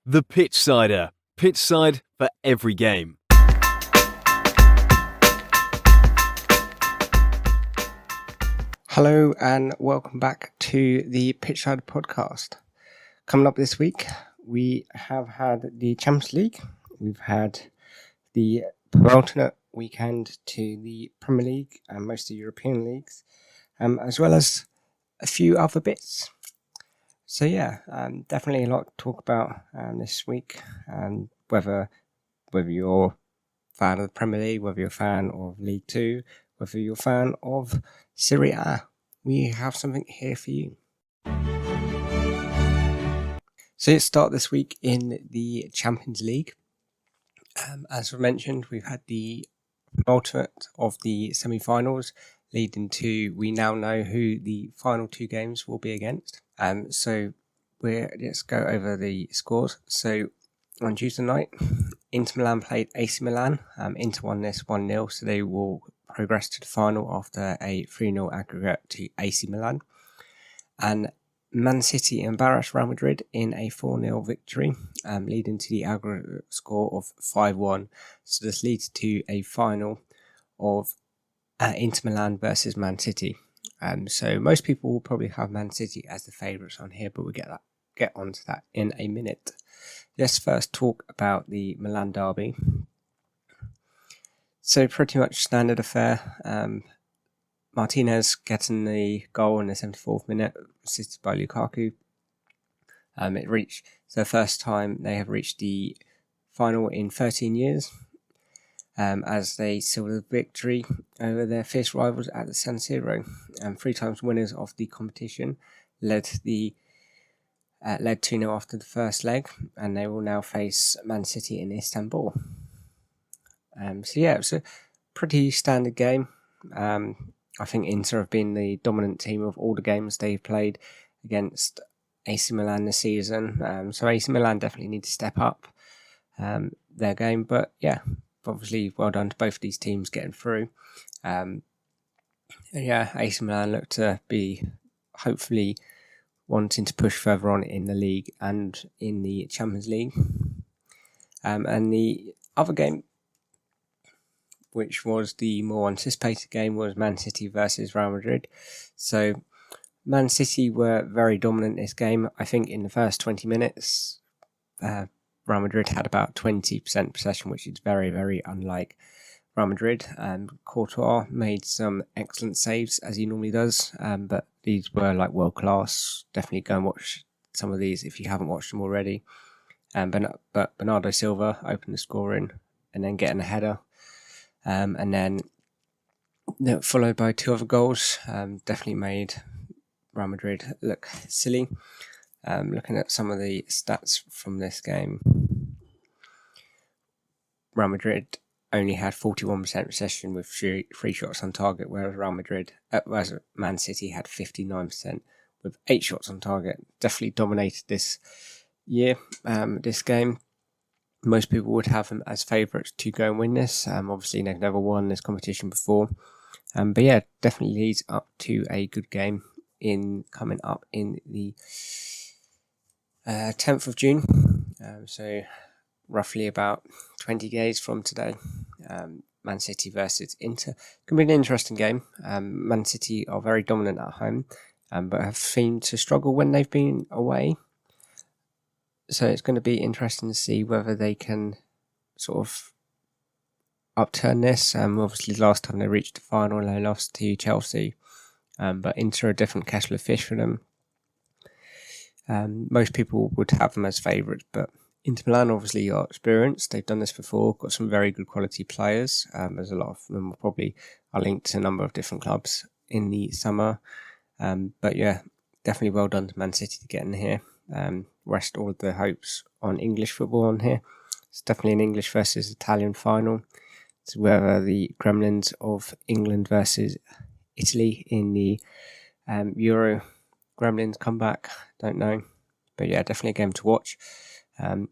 The Pitchsider. Pitchside for every game. Hello and welcome back to the Pitchsider Podcast. Coming up this week, we have had the Champions League. We've had the alternate weekend to the Premier League and most of the European leagues, as well as a few other bits. So definitely a lot to talk about this week. Whether you're a fan of the Premier League, whether you're a fan of League Two, whether you're a fan of Serie A, we have something here for you. So let's start this week in the Champions League. As we mentioned, we've had the ultimate of the semi-finals, leading to we now know who the final two games will be against. So let's go over the scores. So on Tuesday night, Inter Milan played AC Milan. Inter won this 1-0, so they will progress to the final after a 3-0 aggregate to AC Milan. And Man City embarrassed Real Madrid in a 4-0 victory, leading to the aggregate score of 5-1. So this leads to a final of Inter Milan versus Man City. So most people will probably have Man City as the favourites on here, but we'll get onto that in a minute. Let's first talk about the Milan derby. So pretty much standard affair. Martinez getting the goal in the 74th minute, assisted by Lukaku. It reached the first time they have reached the final in 13 years, as they sealed a victory over their fierce rivals at the San Siro. 3 times winners of the competition led 2-0 after the first leg, and they will now face Man City in Istanbul. It's a pretty standard game. I think Inter have been the dominant team of all the games they've played against AC Milan this season. So AC Milan definitely need to step up their game. But obviously well done to both of these teams getting through. AC Milan look to be hopefully wanting to push further on in the league and in the Champions League. And the other game, which was the more anticipated game, was Man City versus Real Madrid. So Man City were very dominant in this game. I think in the first 20 minutes, Real Madrid had about 20% possession, which is very, very unlike Real Madrid. Courtois made some excellent saves, as he normally does, but these were like world class. Definitely go and watch some of these if you haven't watched them already. But Bernardo Silva opened the scoring and then getting a header. And then followed by 2 other goals, definitely made Real Madrid look silly. Looking at some of the stats from this game, Real Madrid only had 41% possession with 3 shots on target, whereas Man City had 59% with 8 shots on target. Definitely dominated this year, this game. Most people would have them as favourites to go and win this. Obviously, they've never won this competition before. Definitely leads up to a good game coming up in the 10th of June. So roughly about 20 days from today. Man City versus Inter. It's going to be an interesting game. Man City are very dominant at home, but have seemed to struggle when they've been away. So it's going to be interesting to see whether they can sort of upturn this. Obviously, last time they reached the final, they lost to Chelsea. But Inter are a different kettle of fish for them. Most people would have them as favourites, but Inter Milan obviously are experienced. They've done this before, got some very good quality players. There's a lot of them probably are linked to a number of different clubs in the summer. Definitely well done to Man City to get in here. Rest all of the hopes on English football on here. It's definitely an English versus Italian final. It's whether the Gremlins of England versus Italy in the Euro Gremlins come back. Don't know. But definitely a game to watch. I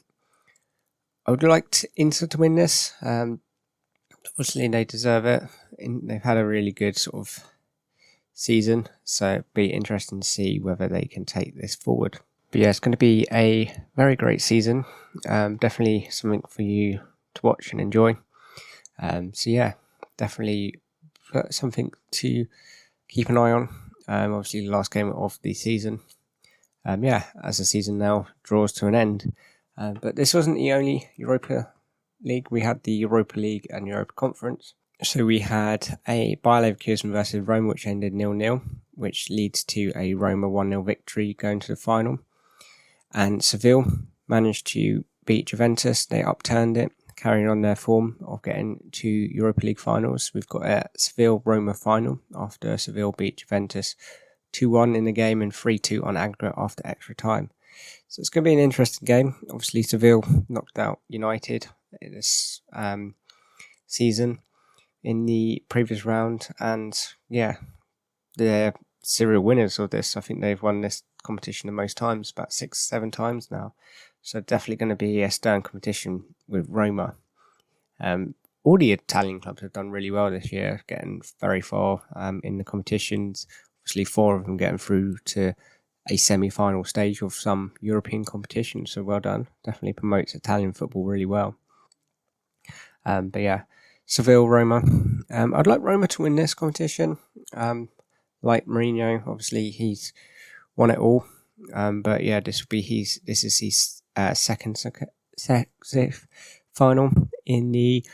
would like Inter to win this. Obviously, they deserve it. They've had a really good sort of season, so it'd be interesting to see whether they can take this forward. But yeah, it's going to be a very great season. Definitely something for you to watch and enjoy. So yeah, definitely something to keep an eye on. Obviously, the last game of the season. As the season now draws to an end. But this wasn't the only Europa League. We had the Europa League and Europa Conference. So we had a Bayer Leverkusen versus Roma, which ended 0-0, which leads to a Roma 1-0 victory going to the final. And Seville managed to beat Juventus. They upturned it, carrying on their form of getting to Europa League finals. We've got a Seville-Roma final after Seville beat Juventus 2-1 in the game and 3-2 on aggregate after extra time. So it's going to be an interesting game. Obviously, Seville knocked out United this season in the previous round. And yeah, they're serial winners of this. I think they've won this competition the most times, about 6-7 times now. So definitely going to be a stern competition with Roma. All the Italian clubs have done really well this year, getting very far in the competitions. Obviously, 4 of them getting through to a semi-final stage of some European competition. So well done. Definitely promotes Italian football really well. But yeah, Seville, Roma. I'd like Roma to win this competition. Like Mourinho, obviously he's won it all. But yeah, this is his second final in the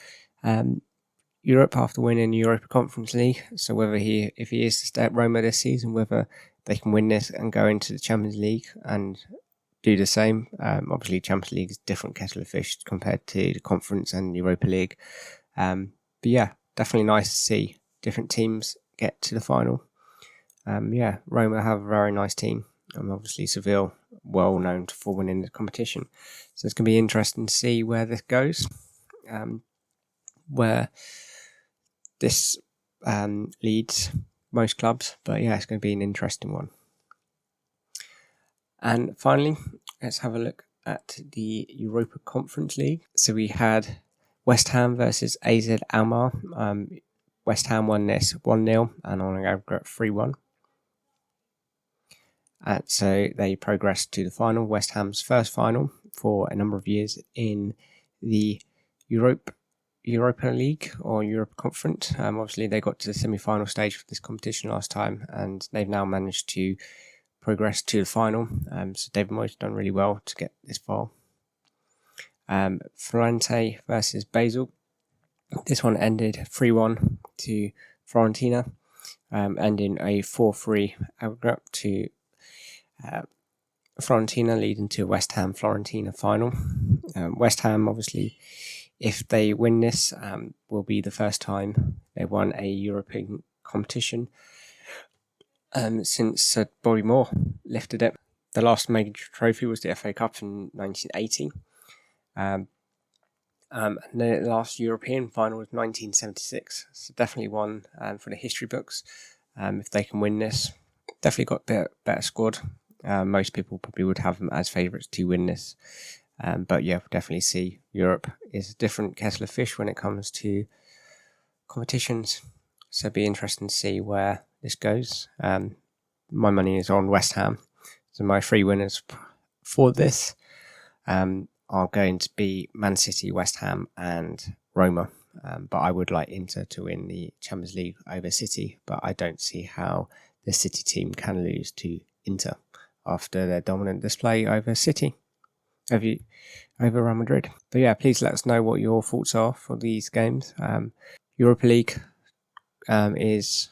Europe after winning the Europa Conference League. So if he is to stay at Roma this season, whether they can win this and go into the Champions League and do the same. Obviously, Champions League is a different kettle of fish compared to the Conference and Europa League. But yeah, definitely nice to see different teams get to the final. Roma have a very nice team. And obviously Seville, well known for winning the competition. So it's going to be interesting to see where this goes. Where this leads most clubs. But yeah, it's going to be an interesting one. And finally, let's have a look at the Europa Conference League. So we had West Ham versus AZ Alkmaar. West Ham won this 1-0 and on an aggregate 3-1. So they progressed to the final, West Ham's first final for a number of years in the Europa League or Europa Conference. Obviously, they got to the semi-final stage of this competition last time, and they've now managed to progress to the final. So David Moyes done really well to get this far. Florente versus Basel. This one ended 3-1 to Fiorentina, ending a 4-3 aggregate to Fiorentina, leading to a West Ham Fiorentina final. West Ham, obviously, if they win this, will be the first time they won a European competition since Bobby Moore lifted it. The last major trophy was the FA Cup in 1980. And the last European final was 1976. So definitely one for the history books. If they can win this, definitely got a better squad. Most people probably would have them as favourites to win this. But yeah, we'll definitely see Europe is a different kettle of fish when it comes to competitions. So it'll be interesting to see where this goes. My money is on West Ham. So my 3 winners for this are going to be Man City, West Ham and Roma. But I would like Inter to win the Champions League over City. But I don't see how the City team can lose to Inter after their dominant display over City, over Real Madrid. But yeah, please let us know what your thoughts are for these games. Europa League is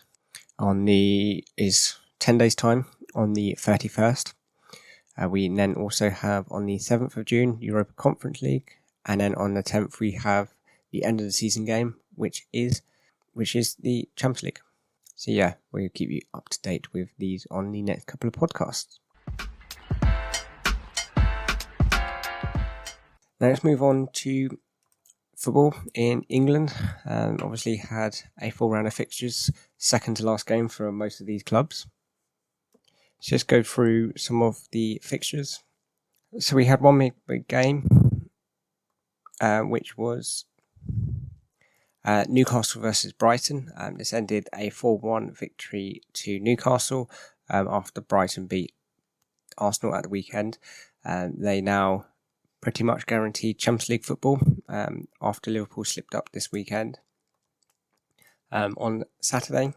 10 days time on the 31st. We then also have on the 7th of June Europa Conference League, and then on the 10th we have the end of the season game, which is the Champions League. So yeah, we'll keep you up to date with these on the next couple of podcasts. Now let's move on to football in England. Obviously had a full round of fixtures, second to last game for most of these clubs. Let's just go through some of the fixtures. So we had one big game, which was Newcastle versus Brighton. This ended a 4-1 victory to Newcastle after Brighton beat Arsenal at the weekend. They now pretty much guaranteed Champions League football after Liverpool slipped up this weekend. On Saturday,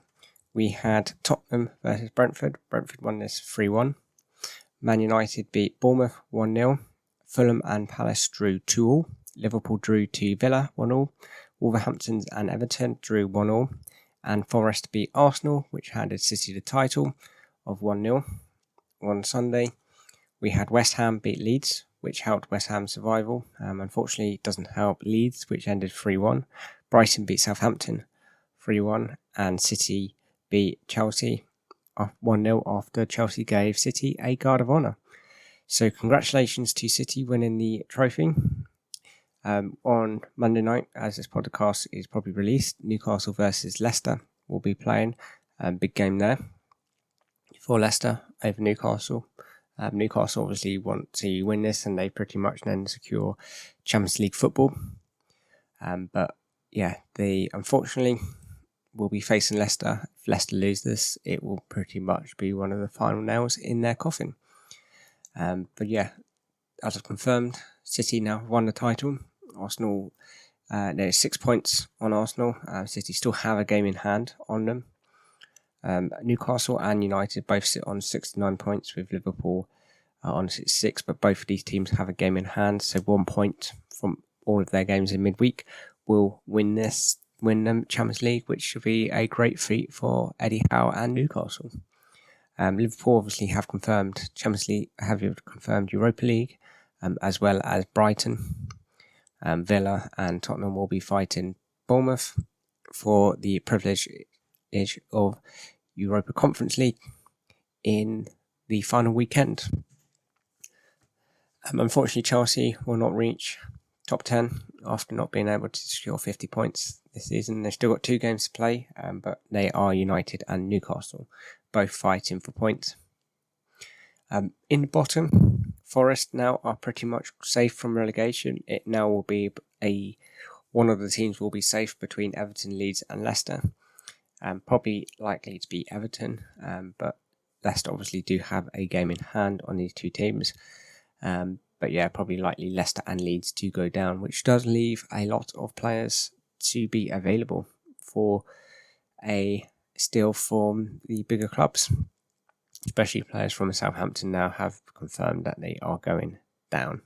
we had Tottenham versus Brentford. Brentford won this 3-1. Man United beat Bournemouth 1-0. Fulham and Palace drew 2-2. Liverpool drew to Villa 1-1. Wolverhampton and Everton drew 1-1. And Forest beat Arsenal, which handed City the title of 1-0. On Sunday, we had West Ham beat Leeds, which helped West Ham's survival. Unfortunately, it doesn't help Leeds, which ended 3-1. Brighton beat Southampton 3-1. And City beat Chelsea 1-0 after Chelsea gave City a guard of honour. So congratulations to City winning the trophy. On Monday night, as this podcast is probably released, Newcastle versus Leicester will be playing. Big game there for Leicester over Newcastle. Newcastle obviously want to win this and they pretty much then secure Champions League football. But yeah, they unfortunately will be facing Leicester. If Leicester lose this, it will pretty much be one of the final nails in their coffin. But yeah, as I've confirmed, City now won the title. Arsenal, there's 6 points on Arsenal. City still have a game in hand on them. Newcastle and United both sit on 69 points with Liverpool on 66, but both of these teams have a game in hand, so 1 point from all of their games in midweek will win them Champions League, which should be a great feat for Eddie Howe and Newcastle. Liverpool obviously have confirmed Champions League, have confirmed Europa League, as well as Brighton. Villa and Tottenham will be fighting Bournemouth for the privilege of Europa Conference League in the final weekend. Unfortunately, Chelsea will not reach top 10 after not being able to secure 50 points this season. They've still got 2 games to play, but they are United and Newcastle, both fighting for points. In the bottom, Forest now are pretty much safe from relegation. It now will be one of the teams will be safe between Everton, Leeds and Leicester. Probably likely to be Everton, but Leicester obviously do have a game in hand on these 2 teams. But yeah, probably likely Leicester and Leeds to go down, which does leave a lot of players to be available for a steal from the bigger clubs. Especially players from Southampton now have confirmed that they are going down.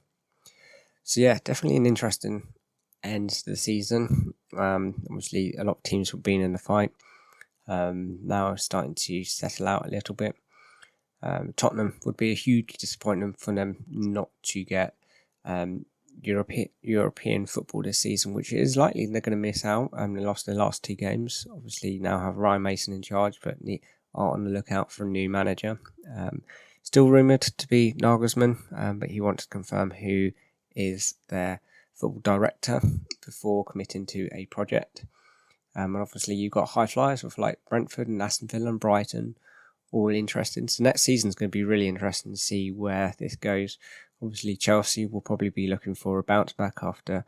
So yeah, definitely an interesting end to the season. Obviously, a lot of teams have been in the fight. Now starting to settle out a little bit. Tottenham would be a huge disappointment for them not to get European football this season, which is likely they're going to miss out. They lost their last 2 games. Obviously, now have Ryan Mason in charge, but they are on the lookout for a new manager. Still rumoured to be Nagelsmann, but he wants to confirm who is their football director before committing to a project. And obviously, you've got high flyers with like Brentford and Aston Villa and Brighton, all interesting. So next season's going to be really interesting to see where this goes. Obviously, Chelsea will probably be looking for a bounce back after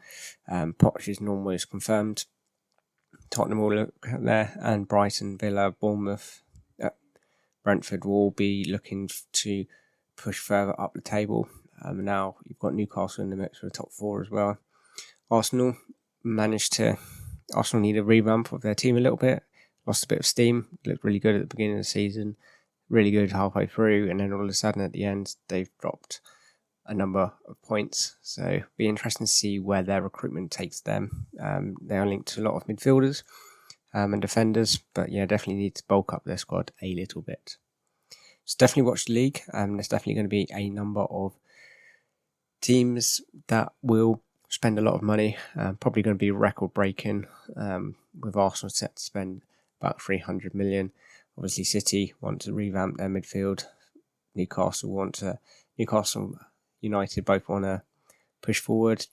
Poch's normal is confirmed. Tottenham will look there, and Brighton, Villa, Bournemouth, Brentford will all be looking to push further up the table. Now you've got Newcastle in the mix for the top 4 as well. Arsenal need a revamp of their team a little bit. Lost a bit of steam. Looked really good at the beginning of the season. Really good halfway through. And then all of a sudden at the end, they've dropped a number of points. So be interesting to see where their recruitment takes them. They are linked to a lot of midfielders and defenders. But yeah, definitely need to bulk up their squad a little bit. So definitely watch the league. There's definitely going to be a number of teams that will spend a lot of money. Probably going to be record breaking, with Arsenal set to spend about 300 million. Obviously, City want to revamp their midfield. Newcastle United both want to push forward.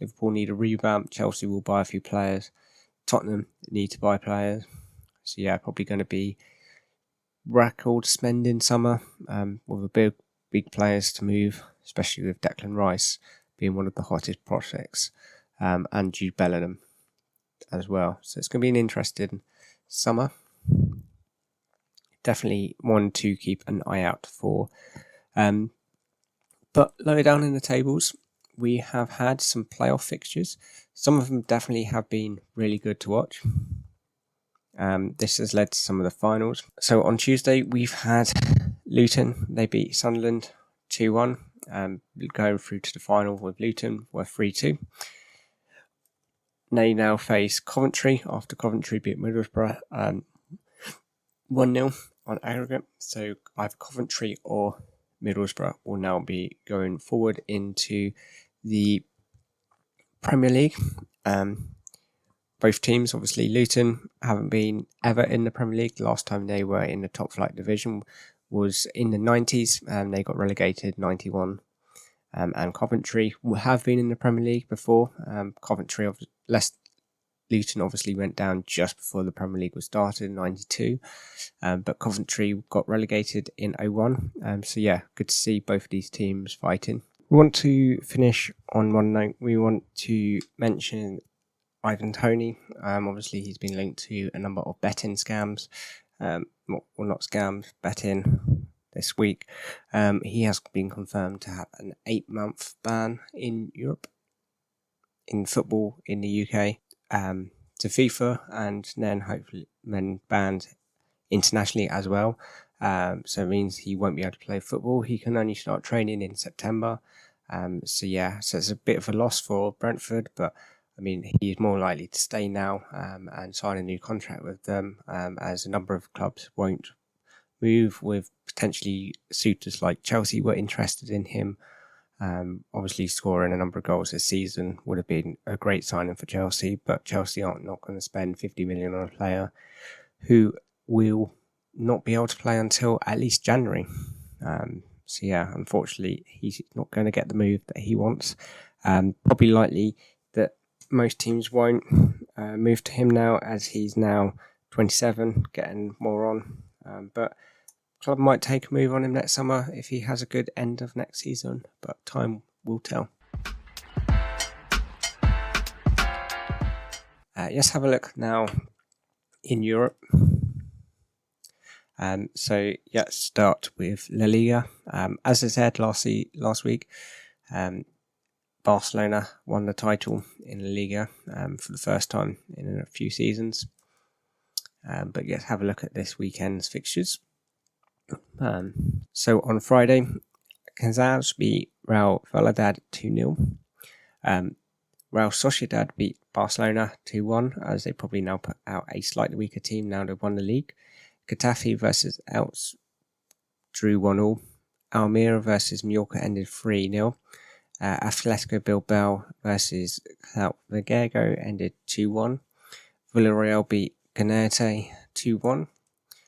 Liverpool need a revamp. Chelsea will buy a few players. Tottenham need to buy players. So yeah, probably going to be record spending summer, with a big players to move, especially with Declan Rice being one of the hottest prospects, and Jude Bellingham as well. So it's going to be an interesting summer. Definitely one to keep an eye out for But lower down in the tables, we have had some playoff fixtures. Some of them definitely have been really good to watch. This has led to some of the finals. So on Tuesday, we've had Luton. They beat Sunderland 2-1. Going through to the final with Luton were 3-2. They now face Coventry after Coventry beat Middlesbrough 1-0 on aggregate. So either Coventry or Middlesbrough will now be going forward into the Premier League. Both teams, obviously Luton, haven't been ever in the Premier League. The last time they were in the top flight division was in the 90s, and they got relegated 91. And Coventry have been in the Premier League before. Luton obviously went down just before the Premier League was started in 92. But Coventry got relegated in 01. So yeah, good to see both of these teams fighting. We want to finish on one note. We want to mention Ivan Toney. Obviously he's been linked to a number of betting scams. Not scams, betting this week. He has been confirmed to have an 8-month ban in Europe, in football in the UK, to FIFA, and then hopefully banned internationally as well. So it means he won't be able to play football. He can only start training in September. So it's a bit of a loss for Brentford, but I mean, he's more likely to stay now and sign a new contract with them, as a number of clubs won't move, with potentially suitors like Chelsea were interested in him. Obviously scoring a number of goals this season would have been a great signing for Chelsea, but Chelsea aren't not going to spend 50 million on a player who will not be able to play until at least January. So yeah, unfortunately, he's not going to get the move that he wants. Probably likely that most teams won't move to him now, as he's now 27, getting more on. But club might take a move on him next summer if he has a good end of next season, but time will tell. Let's have a look now in Europe. Start with La Liga. As I said last week, Barcelona won the title in La Liga for the first time in a few seasons. But let's have a look at this weekend's fixtures. So on Friday, Kansas beat Real Valladolid 2-0. Real Sociedad beat Barcelona 2-1, as they probably now put out a slightly weaker team now they've won the league. Getafe versus Elche drew 1-1. Almeria versus Mallorca ended 3-0. Atletico Bilbao versus Vigo ended 2-1. Villarreal beat Granada 2-1.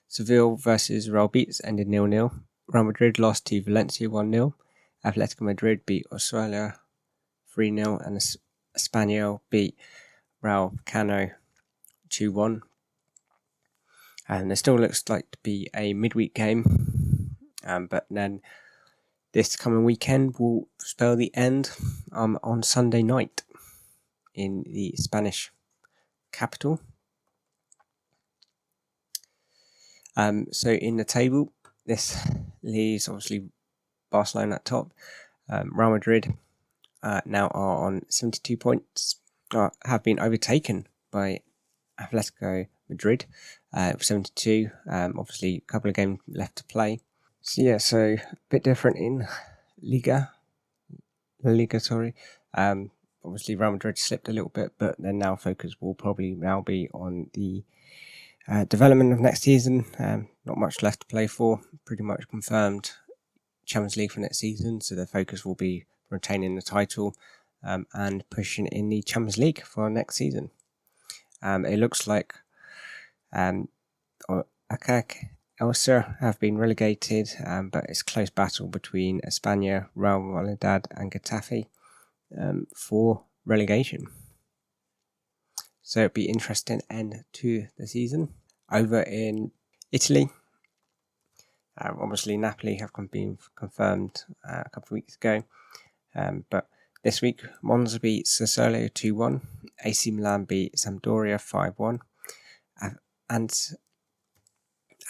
Seville versus Real Betis ended 0-0. Real Madrid lost to Valencia 1-0. Atletico Madrid beat Osasuna 3-0. And Espanyol beat Rayo Vallecano 2-1. And there still looks like to be a midweek game. But then this coming weekend will spell the end on Sunday night in the Spanish capital. So in the table, this leaves obviously Barcelona at top. Real Madrid now are on 72 points, have been overtaken by Atletico Madrid with 72. Obviously, a couple of games left to play. So a bit different in La Liga. Obviously, Real Madrid slipped a little bit, but their now focus will probably now be on the development of next season. Not much left to play for. Pretty much confirmed Champions League for next season, so their focus will be retaining the title and pushing in the Champions League for next season. It looks like AEK Elche have been relegated, but it's a close battle between Espana, Real Valladolid and Getafe for relegation. So it'd be interesting end to the season. Over in Italy, obviously Napoli have been confirmed a couple of weeks ago, but this week Monza beat Sassuolo 2-1, AC Milan beat Sampdoria 5-1, and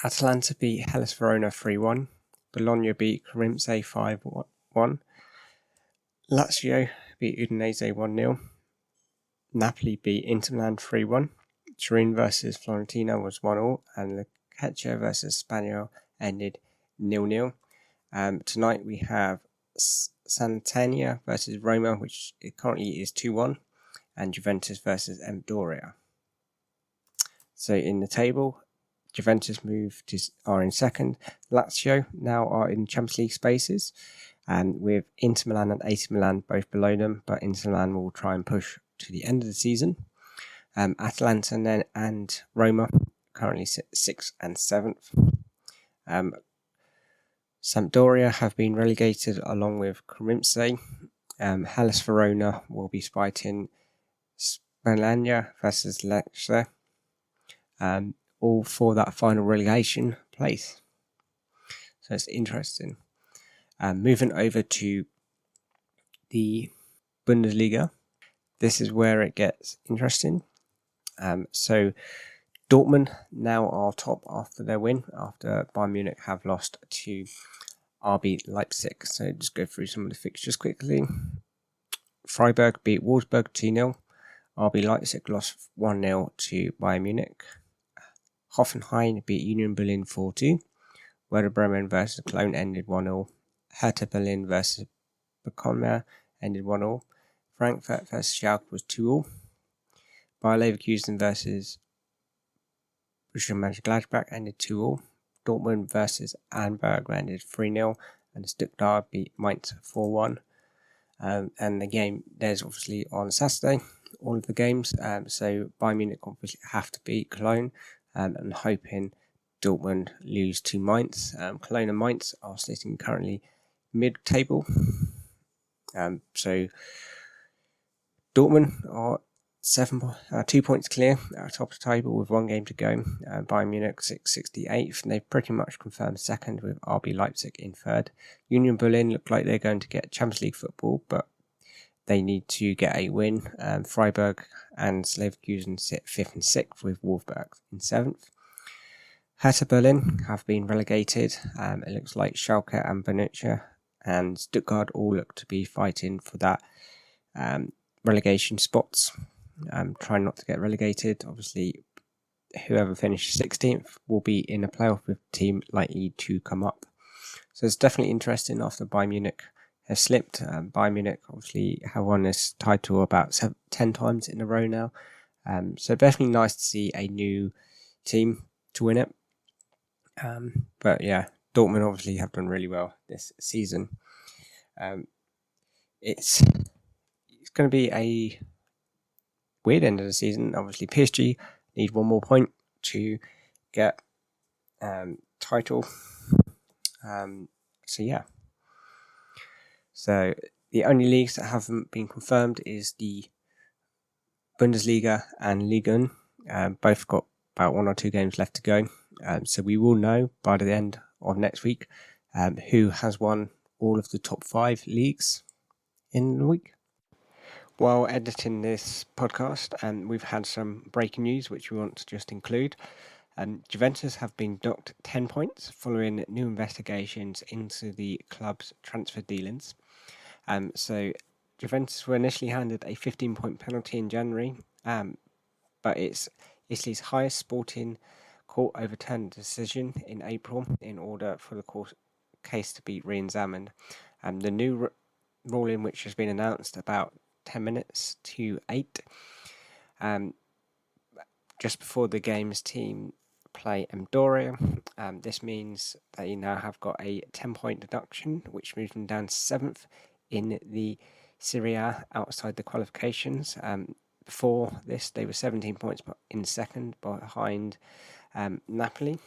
Atalanta beat Hellas Verona 3-1, Bologna beat Carimse 5-1. Lazio beat Udinese 1-0. Napoli beat Inter Milan 3-1. Turin versus Fiorentina was 1-1, and Lecce versus Spaniel ended 0-0. Tonight we have Sant'Ania versus Roma, which currently is 2-1, and Juventus versus Sampdoria. So in the table, Juventus are in second. Lazio now are in Champions League spaces, with Inter Milan and AC Milan both below them, but Inter Milan will try and push to the end of the season. Atalanta and Roma currently sit 6th and 7th. Sampdoria have been relegated along with Carimse. Hellas Verona will be fighting Spalleggina versus Lecce, all for that final relegation place. So it's interesting. Moving over to the Bundesliga, this is where it gets interesting. So Dortmund now are top after their win, after Bayern Munich have lost to RB Leipzig. So just go through some of the fixtures quickly. Freiburg beat Wolfsburg 2-0. RB Leipzig lost 1-0 to Bayern Munich. Hoffenheim beat Union Berlin 4-2. Werder Bremen versus Cologne ended 1-0. Hertha Berlin versus Bochum ended 1-0. Frankfurt versus Schalke was 2-0. Bayer Leverkusen versus Borussia Mönchengladbach ended 2-0. Dortmund versus Hamburg ended 3-0. And Stuttgart beat Mainz 4-1. And the game, there's obviously on Saturday, all of the games. So Bayern Munich obviously have to beat Cologne, and hoping Dortmund lose to Mainz. Cologne and Mainz are sitting currently mid-table. So Dortmund are 2 points clear at top of the table with one game to go. Bayern Munich 68th, and they've pretty much confirmed second with RB Leipzig in third. Union Berlin look like they're going to get Champions League football, but they need to get a win. Freiburg and Leverkusen sit 5th and 6th with Wolfsburg in 7th. Hertha Berlin have been relegated. It looks like Schalke and Borussia and Stuttgart all look to be fighting for that relegation spots. Trying not to get relegated. Obviously, whoever finishes 16th will be in a playoff with a team likely to come up. So it's definitely interesting after Bayern Munich has slipped. Bayern Munich obviously have won this title about 10 times in a row now. So definitely nice to see a new team to win it. But yeah, Dortmund obviously have done really well this season. It's going to be a weird end of the season. Obviously, PSG need one more point to get title. So yeah. So the only leagues that haven't been confirmed is the Bundesliga and Liga 1. Both got about 1 or 2 games left to go. So we will know by the end of next week who has won all of the top 5 leagues in the week. While editing this podcast, we've had some breaking news which we want to just include. Juventus have been docked 10 points following new investigations into the club's transfer dealings. So Juventus were initially handed a 15-point penalty in January, but it's Italy's highest sporting court overturned the decision in April in order for the case to be re-examined. The new ruling, which has been announced about 10 minutes to 8, just before the game's team play Sampdoria. This means they now have got a 10-point deduction, which moves them down to 7th in the Serie A outside the qualifications. Before this, they were 17 points in second behind Napoli,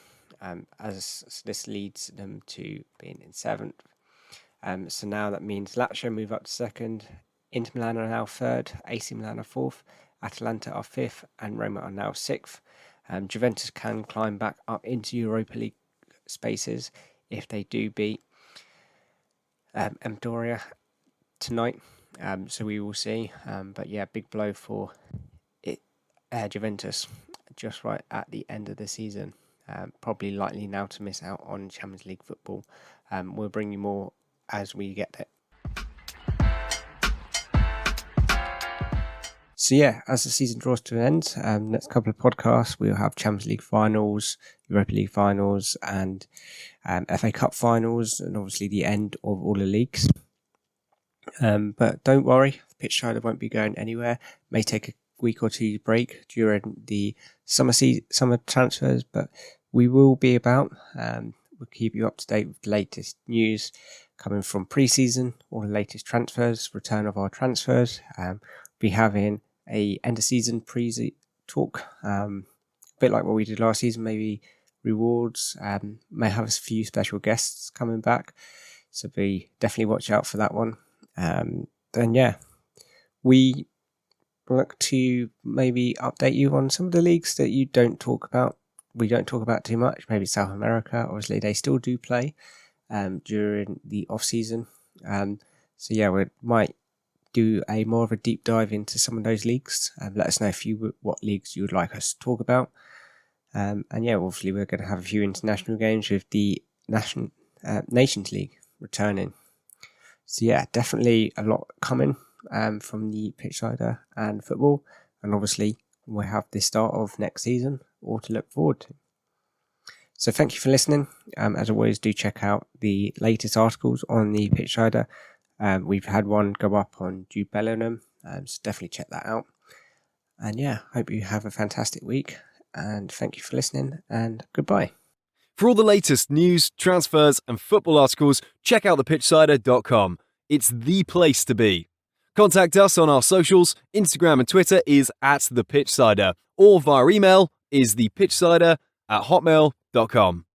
as this leads them to being in 7th. So now that means Lazio move up to 2nd, Inter Milan are now 3rd, AC Milan are 4th, Atalanta are 5th, and Roma are now 6th. Juventus can climb back up into Europa League spaces if they do beat Sampdoria tonight. So we will see. But yeah, big blow for Juventus just right at the end of the season. Probably likely now to miss out on Champions League football. We'll bring you more as we get it. So yeah, as the season draws to an end, next couple of podcasts, we'll have Champions League finals, Europa League finals, and FA Cup finals, and obviously the end of all the leagues. But don't worry, Pitchsider won't be going anywhere. May take a week or two break during the summer transfers, but we will be about. We'll keep you up to date with the latest news coming from pre-season, all the latest transfers, return of our transfers. Be having a end of season talk, a bit like what we did last season, maybe rewards. May have a few special guests coming back, so definitely watch out for that one. Then yeah, we look to maybe update you on some of the leagues that you don't talk about. We don't talk about too much. Maybe South America. Obviously, they still do play during the off season. So yeah, we might do a more of a deep dive into some of those leagues. Let us know what leagues you would like us to talk about. And yeah, obviously we're going to have a few international games with the Nations League returning. So yeah, definitely a lot coming from the Pitchsider and football. And obviously we'll have the start of next season all to look forward to. So thank you for listening. As always, do check out the latest articles on the Pitchsider. We've had one go up on Jude Bellingham, so definitely check that out. And yeah, hope you have a fantastic week, and thank you for listening, and goodbye. For all the latest news, transfers, and football articles, check out thepitchsider.com. It's the place to be. Contact us on our socials. Instagram and Twitter is @thepitchsider, or via email is thepitchsider@hotmail.com.